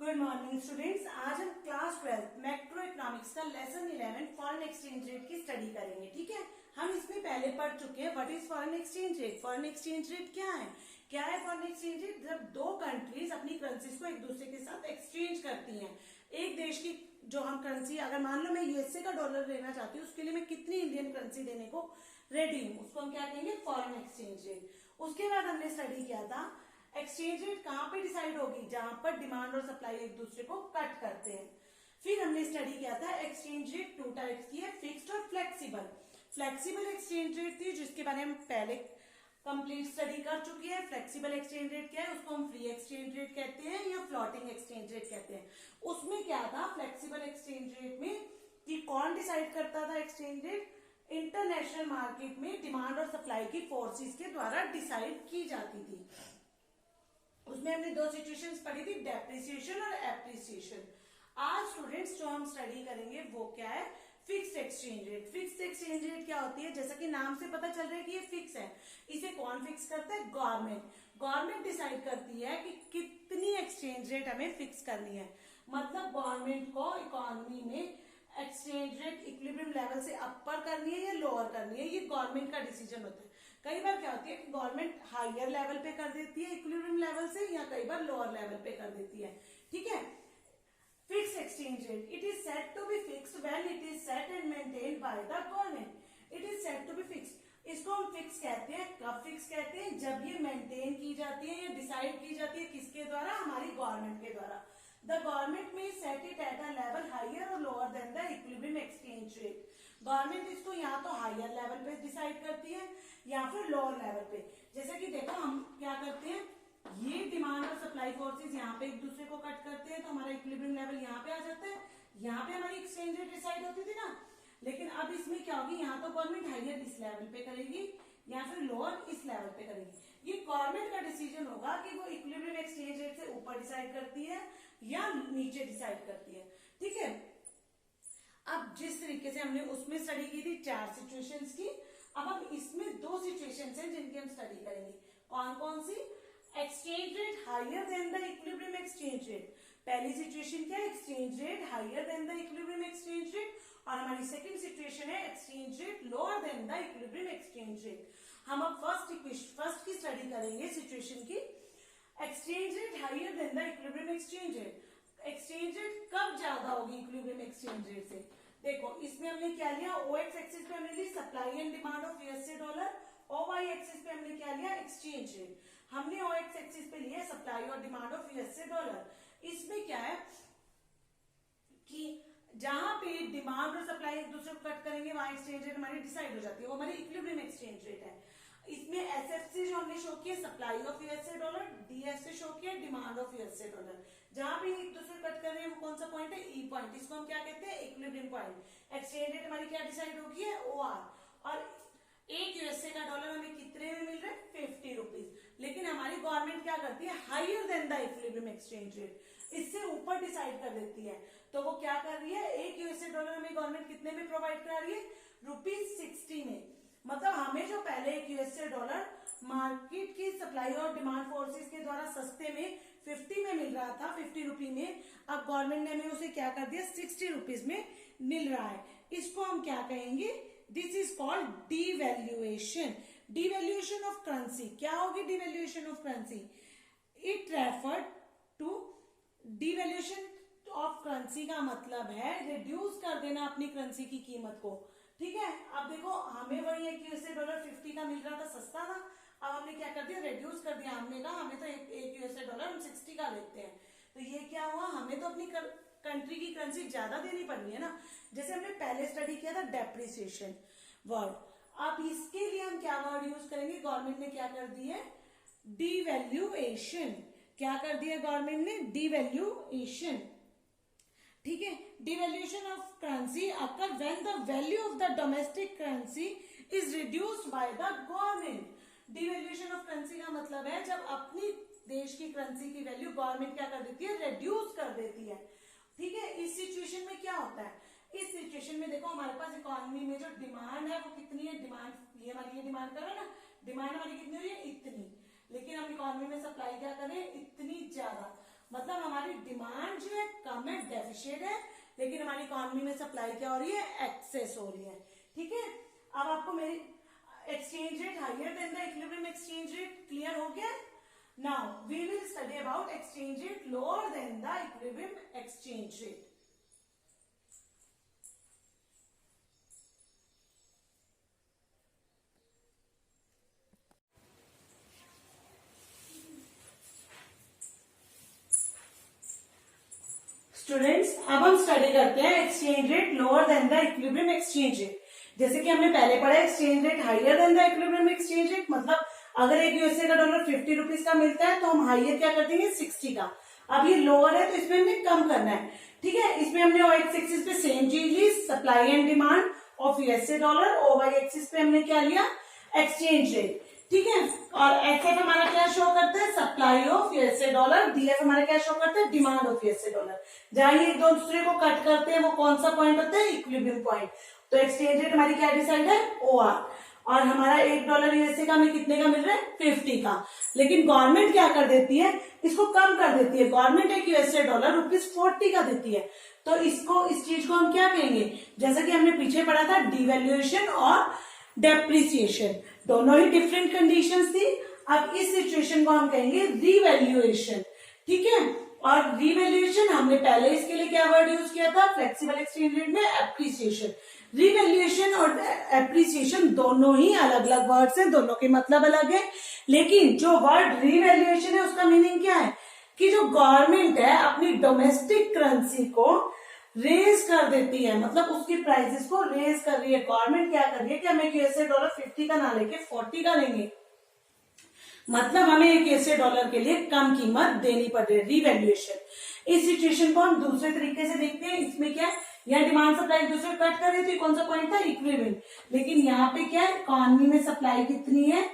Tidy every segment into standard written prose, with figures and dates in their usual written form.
Good morning students. आज हम class 12 macro economics का लेसन 11 फॉरेन एक्सचेंज रेट की स्टडी करेंगे। ठीक है, हम इसमें पहले पढ़ चुके हैं what is foreign exchange rate. Foreign exchange rate क्या है फॉरेन एक्सचेंज रेट? जब दो कंट्रीज अपनी करेंसीज को एक दूसरे के साथ एक्सचेंज करती हैं। एक देश की जो हम करेंसी, अगर मान लो मैं यूएसए का डॉलर लेना चाहती हूँ, उसके लिए मैं कितनी इंडियन करेंसी देने को रेडी हूँ, उसको हम क्या कहेंगे? Foreign exchange rate. उसके बाद हमने स्टडी किया था एक्सचेंज रेट कहां पे डिसाइड होगी, जहां पर डिमांड और सप्लाई एक दूसरे को कट करते हैं। फिर हमने स्टडी किया था एक्सचेंज रेट टू टाइप्स की है, फिक्स्ड और फ्लेक्सिबल। फ्लेक्सिबल एक्सचेंज रेट थी जिसके बारे में पहले कंप्लीट स्टडी कर चुकी है। फ्लेक्सिबल एक्सचेंज रेट क्या है? उसको हम फ्री एक्सचेंज रेट कहते हैं या फ्लोटिंग एक्सचेंज रेट कहते हैं। उसमें क्या था फ्लेक्सिबल एक्सचेंज रेट में कि कौन डिसाइड करता था एक्सचेंज रेट? इंटरनेशनल मार्केट में डिमांड और सप्लाई की फोर्सेस के द्वारा डिसाइड की जाती थी। उसमें हमने दो सिचुएशंस पढ़ी थी, डेप्रिसिएशन और एप्रिसिएशन। आज स्टूडेंट्स जो हम स्टडी करेंगे वो क्या है? Fixed exchange rate. Fixed exchange rate क्या होती है? जैसा कि नाम से पता चल रहा है कि ये फिक्स है। इसे कौन फिक्स करता है? गवर्नमेंट। गवर्नमेंट डिसाइड करती है कि कितनी एक्सचेंज रेट हमें फिक्स करनी है। मतलब गवर्नमेंट को इकोनॉमी में एक्सचेंज रेट इक्विलिब्रियम लेवल से अपर करनी है या लोअर करनी है, ये गवर्नमेंट का डिसीजन होता है। कई बार क्या होती है कि गवर्नमेंट हायर लेवल पे कर देती है इक्विलिब्रियम लेवल से, या कई बार लोअर लेवल पे कर देती है। ठीक है, fix exchange rate it is set to be fixed when it is set and maintained by the government. It is set to be fixed. इसको हम फिक्स कहते हैं। कब फिक्स कहते हैं? जब ये मेंटेन की जाती है या डिसाइड की जाती है। किसके द्वारा? हमारी गवर्नमेंट के द्वारा। The government may set it at a level higher or lower than the equilibrium exchange rate. Government इसको या तो हायर लेवल पे डिसाइड करती है या फिर लोअर लेवल पे। जैसे कि देखो हम क्या करते हैं, ये डिमांड और सप्लाई फोर्सेस यहाँ पे एक दूसरे को कट करते हैं तो हमारा इक्विलिब्रियम लेवल यहाँ पे आ जाता है। यहाँ पे हमारी एक्सचेंज रेट डिसाइड होती थी ना। लेकिन अब इसमें क्या होगी, यहाँ तो गवर्नमेंट हायर इस लेवल पे करेगी या फिर लोअर इस लेवल पे करेगी। ये गवर्नमेंट का डिसीजन होगा कि वो इक्विलिब्रियम एक्सचेंज रेट से ऊपर डिसाइड करती है या नीचे डिसाइड करती है। ठीक है, अब जिस तरीके से हमने उसमें स्टडी की थी 4 सिचुएशंस की, अब हम इसमें 2 सिचुएशंस हैं जिनकी हम स्टडी करेंगे। कौन कौन सी? Exchange rate higher than the equilibrium exchange rate. पहली सिचुएशन क्या है? Exchange rate higher than the equilibrium exchange rate. और हमारी सेकंड सिचुएशन है exchange rate lower than the equilibrium exchange rate. हम अब फर्स्ट की स्टडी करेंगे सिचुएशन की। Exchange rate higher than the equilibrium exchange rate. Exchange rate कब ज्यादा होगी इक्विलिब्रियम एक्सचेंज रेट से? देखो इसमें हमने क्या लिया, ओएक्स एक्सिस पे हमने ली supply and demand of USA dollar, OY axis पे हमने क्या लिया? Exchange rate. हमने ओएक्स एक्सिस पे लिया सप्लाई और डिमांड ऑफ यूएसए डॉलर। इसमें क्या है कि जहां पे डिमांड और सप्लाई एक दूसरे को कट करेंगे वहां एक्सचेंज रेट हमारी डिसाइड हो जाती है, वो हमारी इक्विलिब्रियम एक्सचेंज रेट है। इसमें एसएफसी जो हमने शो किया supply of USA dollar, DFC show किया डिमांड ऑफ यूएसए डॉलर। जहां पे एक दूसरे कट कर रहे हैं वो कौन सा पॉइंट है? ई पॉइंट। इसको हम क्या कहते हैं? Equilibrium point. एक्सचेंज रेट हमारी क्या डिसाइड होगी है? ओआर। और एक यूएसए का डॉलर हमें कितने में मिल रहा है? 50 रुपीज। लेकिन हमारी गवर्नमेंट क्या करती है? Higher than the equilibrium exchange rate, इससे ऊपर डिसाइड कर देती है। तो वो क्या कर रही है? एक यूएसए डॉलर हमें गवर्नमेंट कितने में प्रोवाइड करा रही है? ₹60 में। मतलब हमें जो पहले एक यूएसए डॉलर मार्केट की सप्लाई और डिमांड फोर्सेस के द्वारा सस्ते में 50 में मिल रहा था, 50 रुपी में, अब गवर्नमेंट ने हमें उसे क्या कर दिया? 60 रुपीज में मिल रहा है। इसको हम क्या कहेंगे? This is called devaluation. Devaluation of currency. क्या होगी devaluation of currency? It refer to devaluation of currency का मतलब है रिड्यूस कर देना अपनी करेंसी की कीमत को। ठीक है, अब देखो हमें वही एक यूएसए डॉलर 50 का मिल रहा था, सस्ता था। अब हमने क्या कर दिया? रिड्यूस कर दिया। हमने कहा हमें तो एक यूएसए डॉलर हम 60 का लेते हैं। तो ये क्या हुआ? हमें तो अपनी कंट्री की करेंसी ज्यादा देनी पड़नी है ना। जैसे हमने पहले स्टडी किया था डेप्रिसिएशन वर्ड। अब इसके लिए हम क्या वर्ड यूज करेंगे? गवर्नमेंट ने क्या कर दी है? डिवैल्यूएशन। क्या कर दिया गवर्नमेंट ने? डिवैल्यूएशन। ठीक है, devaluation of currency occur when the value of the domestic currency is reduced by the government. Devaluation of currency का मतलब है जब अपनी देश की करेंसी की वैल्यू गवर्नमेंट क्या कर देती है? रिड्यूस कर देती है। ठीक है, इस सिचुएशन में क्या होता है? इस सिचुएशन में देखो हमारे पास इकोनॉमी में जो डिमांड है वो कितनी है? डिमांड ये हमारी डिमांड कर रहा है ना, डिमांड हमारी कितनी हो रही है? इतनी। लेकिन हम इकोनॉमी में सप्लाई क्या करें? इतनी ज्यादा। मतलब हमारी डिमांड जो है कम है, डेफिशिएट है, लेकिन हमारी इकोनॉमी में सप्लाई क्या हो रही है, एक्सेस हो रही है। ठीक है, अब आपको मेरी exchange rate higher than the equilibrium exchange rate clear हो गया। Now we will study about exchange rate lower than the equilibrium exchange rate. Students, अब हम स्टडी करते हैं exchange rate lower than the equilibrium exchange rate. जैसे कि हमने पहले पढ़ा exchange rate higher than the equilibrium exchange rate, मतलब अगर एक यूएसए का डॉलर 50 रुपीज का मिलता है तो हम हायर क्या कर देंगे, 60 का। अब ये लोअर है तो इसमें हमें कम करना है। ठीक है, इसमें हमने ओ एक्स एक्सिस पे सेम चीज ली, supply and demand of USA dollar. O Y axis पे हमने क्या लिया, एक्सचेंज रेट। ठीक है, और एफ हमारा क्या शो करता है, supply of USA dollar. DF हमारा क्या शो करता है, डिमांड ऑफ यूएसए डॉलर। जहां ये एक दूसरे को कट करते हैं वो कौन सा पॉइंट होता है, इक्विलिब्रियम पॉइंट। तो एक्सचेंज रेट हमारी क्या डिसाइड है, OR। और हमारा $1 यूएसए का हमें कितने का मिल रहा है, 50 का। लेकिन गवर्नमेंट क्या कर देती है, इसको कम कर देती है। गवर्नमेंट एक यूएसए डॉलर ₹40 का देती है। तो इसको, इस चीज को हम क्या कहेंगे, जैसा कि हमने पीछे पढ़ा था, डिवैल्यूएशन और डेप्रिसिएशन, दोनों ही डिफरेंट कंडीशंस थी। अब इस सिचुएशन को हम कहेंगे रिवैल्यूएशन। ठीक है, और रिवैल्यूएशन हमने पहले इसके लिए क्या वर्ड यूज किया था, फ्लेक्सिबल एक्सचेंज रेट में एप्रिसिएशन। रिवैल्यूएशन और एप्रिसिएशन दोनों ही अलग अलग वर्ड्स हैं, दोनों के मतलब अलग है। लेकिन जो वर्ड रिवैल्यूएशन है उसका मीनिंग क्या है, कि जो गवर्नमेंट है अपनी डोमेस्टिक करेंसी को रेज कर देती है, मतलब उसकी प्राइसेस को रेज कर रही है। गवर्नमेंट क्या कर रही है कि हमें यूएसए डॉलर 50 का ना लेके 40 का लेंगे, मतलब हमें एक यूएसए डॉलर के लिए कम कीमत देनी पड़ रही है, रिवैल्यूएशन। इस सिचुएशन को हम दूसरे तरीके से देखते हैं। इसमें क्या है, यहाँ डिमांड सप्लाई दूसरे कट कर रही थी, कौन सा पॉइंट था, इक्विलिब्रियम। लेकिन यहाँ पे क्या है, इकोनॉमी में सप्लाई कितनी है,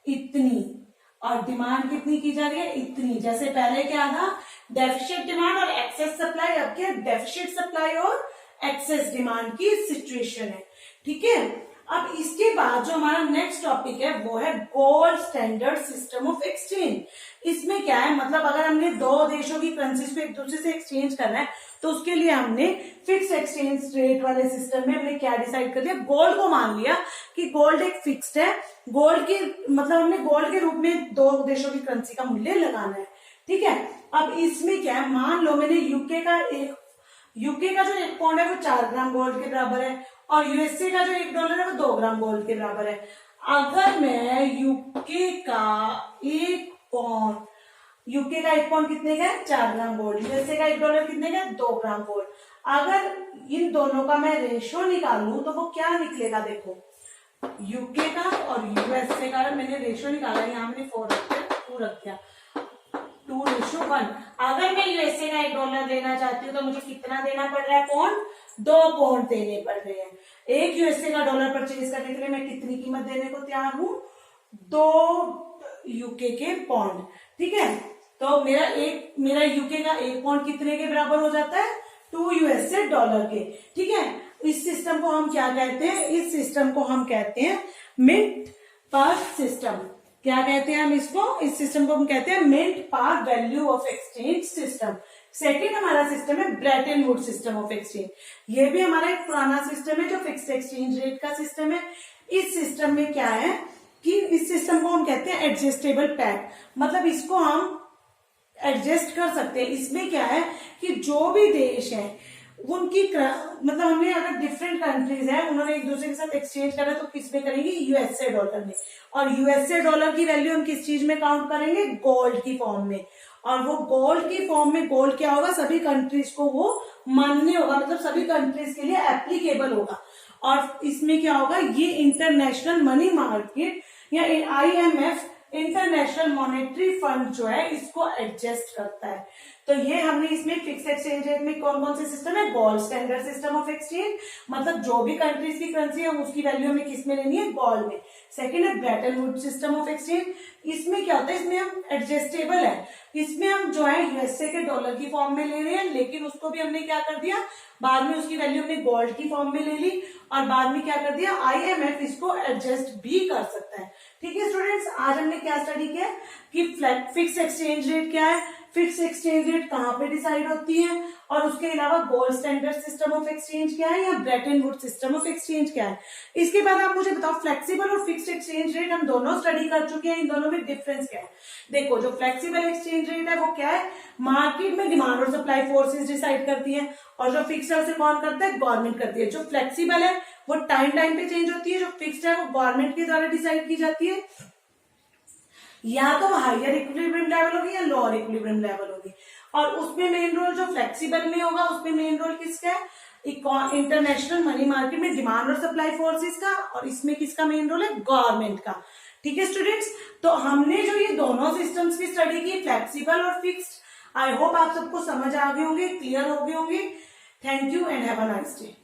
इतनी, और डिमांड कितनी की जा रही है, इतनी। जैसे पहले क्या था, डेफिशिएट डिमांड और एक्सेस सप्लाई, अब क्या डेफिशिएट सप्लाई और एक्सेस डिमांड की सिचुएशन है। ठीक है, अब इसके बाद जो हमारा नेक्स्ट टॉपिक है वो है gold standard system of exchange. इसमें क्या है, मतलब अगर हमने दो देशों की करेंसीज को एक दूसरे से एक्सचेंज करना है तो उसके लिए हमने फिक्स एक्सचेंज रेट वाले सिस्टम में हमने क्या डिसाइड कर लिया, गोल्ड को मान लिया कि गोल्ड एक फिक्स्ड है। गोल्ड की मतलब हमने गोल्ड के रूप में दो देशों की करेंसी का मूल्य लगाना है। ठीक है, अब इसमें क्या है, मान लो मैंने यूके का जो 1 पाउंड है वो 4 ग्राम गोल्ड के बराबर है, और यूएसए का जो $1 है वो 2 ग्राम गोल्ड के बराबर है। अगर मैं यूके का 1 पाउंड कितने का है, 4 ग्राम गोल्ड, यूएसए का $1 कितने का है, 2 ग्राम गोल्ड। अगर इन दोनों का मैं रेशो निकालूं तो वो क्या निकलेगा, देखो यूके का और यूएसए का मैंने रेशो निकाला, यहाँ मैंने 4 रख दिया, 2 रख दिया, 2:1। अगर मैं यूएसए का $1 लेना चाहती हूँ तो मुझे कितना देना पड़ रहा है, पौंड, 2 पौंड देने पड़ रहे हैं। एक यूएसए का डॉलर परचेज करने के लिए मैं कितनी कीमत देने को तैयार हूँ, 2 यूके के पौंड। ठीक है, तो मेरा यूके का 1 पौंड कितने के बराबर हो जाता है, 2 यूएसए डॉलर के। ठीक है, इस सिस्टम को हम क्या कहते हैं, इस सिस्टम को हम कहते हैं मिंट पर सिस्टम। क्या कहते हैं हम इसको, इस सिस्टम को हम कहते हैं mint par value of exchange system. Second हमारा सिस्टम है Bretton Woods system of exchange. ये भी हमारा एक पुराना सिस्टम है जो फिक्स्ड एक्सचेंज रेट का सिस्टम है। इस सिस्टम में क्या है कि इस सिस्टम को हम कहते हैं एडजस्टेबल पैक, मतलब इसको हम एडजस्ट कर सकते हैं। इसमें क्या है कि जो भी देश है उनकी मतलब हमने अगर डिफरेंट कंट्रीज है उन्होंने एक दूसरे के साथ एक्सचेंज करा तो किस में करेंगे, यूएसए डॉलर में। और यूएसए डॉलर की वैल्यू हम किस चीज में काउंट करेंगे, गोल्ड की फॉर्म में। और वो गोल्ड की फॉर्म में गोल्ड क्या होगा, सभी कंट्रीज को वो मान्य होगा, मतलब सभी कंट्रीज के लिए एप्लीकेबल होगा। और इसमें क्या होगा, ये इंटरनेशनल मनी मार्केट या IMF इंटरनेशनल मॉनेटरी फंड जो है इसको एडजस्ट करता है। तो ये हमने इसमें फिक्स एक्सचेंज रेट में कौन कौन से सिस्टम है, gold standard system of exchange, मतलब जो भी कंट्रीज की करेंसी है उसकी वैल्यू हमें किस में लेनी है, गोल्ड में। सेकेंड है Bretton Woods system of exchange. इसमें क्या होता है, इसमें हम एडजस्टेबल है, इसमें हम जो है यूएसए के डॉलर की फॉर्म में ले रहे हैं, लेकिन उसको भी हमने क्या कर दिया, बाद में उसकी वैल्यू हमने गोल्ड की फॉर्म में ले ली, और बाद में क्या कर दिया, आईएमएफ इसको एडजस्ट भी कर सकता है। ठीक है स्टूडेंट्स, आज हमने क्या स्टडी किया कि फिक्स एक्सचेंज रेट क्या है, फिक्स एक्सचेंज रेट कहाँ पे डिसाइड होती है, और उसके अलावा gold standard system of exchange क्या है या Brayton would system of exchange क्या है। इसके बाद आप मुझे बताओ फ्लेक्सिबल और फिक्स्ड एक्सचेंज रेट हम दोनों स्टडी कर चुके हैं, इन दोनों में डिफरेंस क्या है। देखो जो फ्लेक्सिबल एक्सचेंज रेट है वो क्या है, मार्केट में डिमांड और सप्लाई फोर्सेस डिसाइड करती है, और जो फिक्स्ड है उसे कौन करता है, गवर्नमेंट करती है। जो फ्लेक्सिबल है वो टाइम पे चेंज होती है, जो फिक्स्ड है वो गवर्नमेंट के द्वारा डिसाइड की जाती है, या तो हायर इक्विलिब्रियम लेवल होगी या लोअर इक्विलिब्रियम लेवल होगी। और उसमें मेन रोल जो फ्लेक्सिबल में होगा उसमें मेन रोल किसका है, इंटरनेशनल मनी मार्केट में डिमांड और सप्लाई फोर्सेस का, और इसमें किसका मेन रोल है, गवर्नमेंट का। ठीक है स्टूडेंट्स, तो हमने जो ये दोनों सिस्टम्स की स्टडी की, फ्लेक्सिबल और फिक्स्ड, आई होप आप सबको समझ आ गए होंगे, क्लियर हो गए होंगे। Thank you and have a nice day.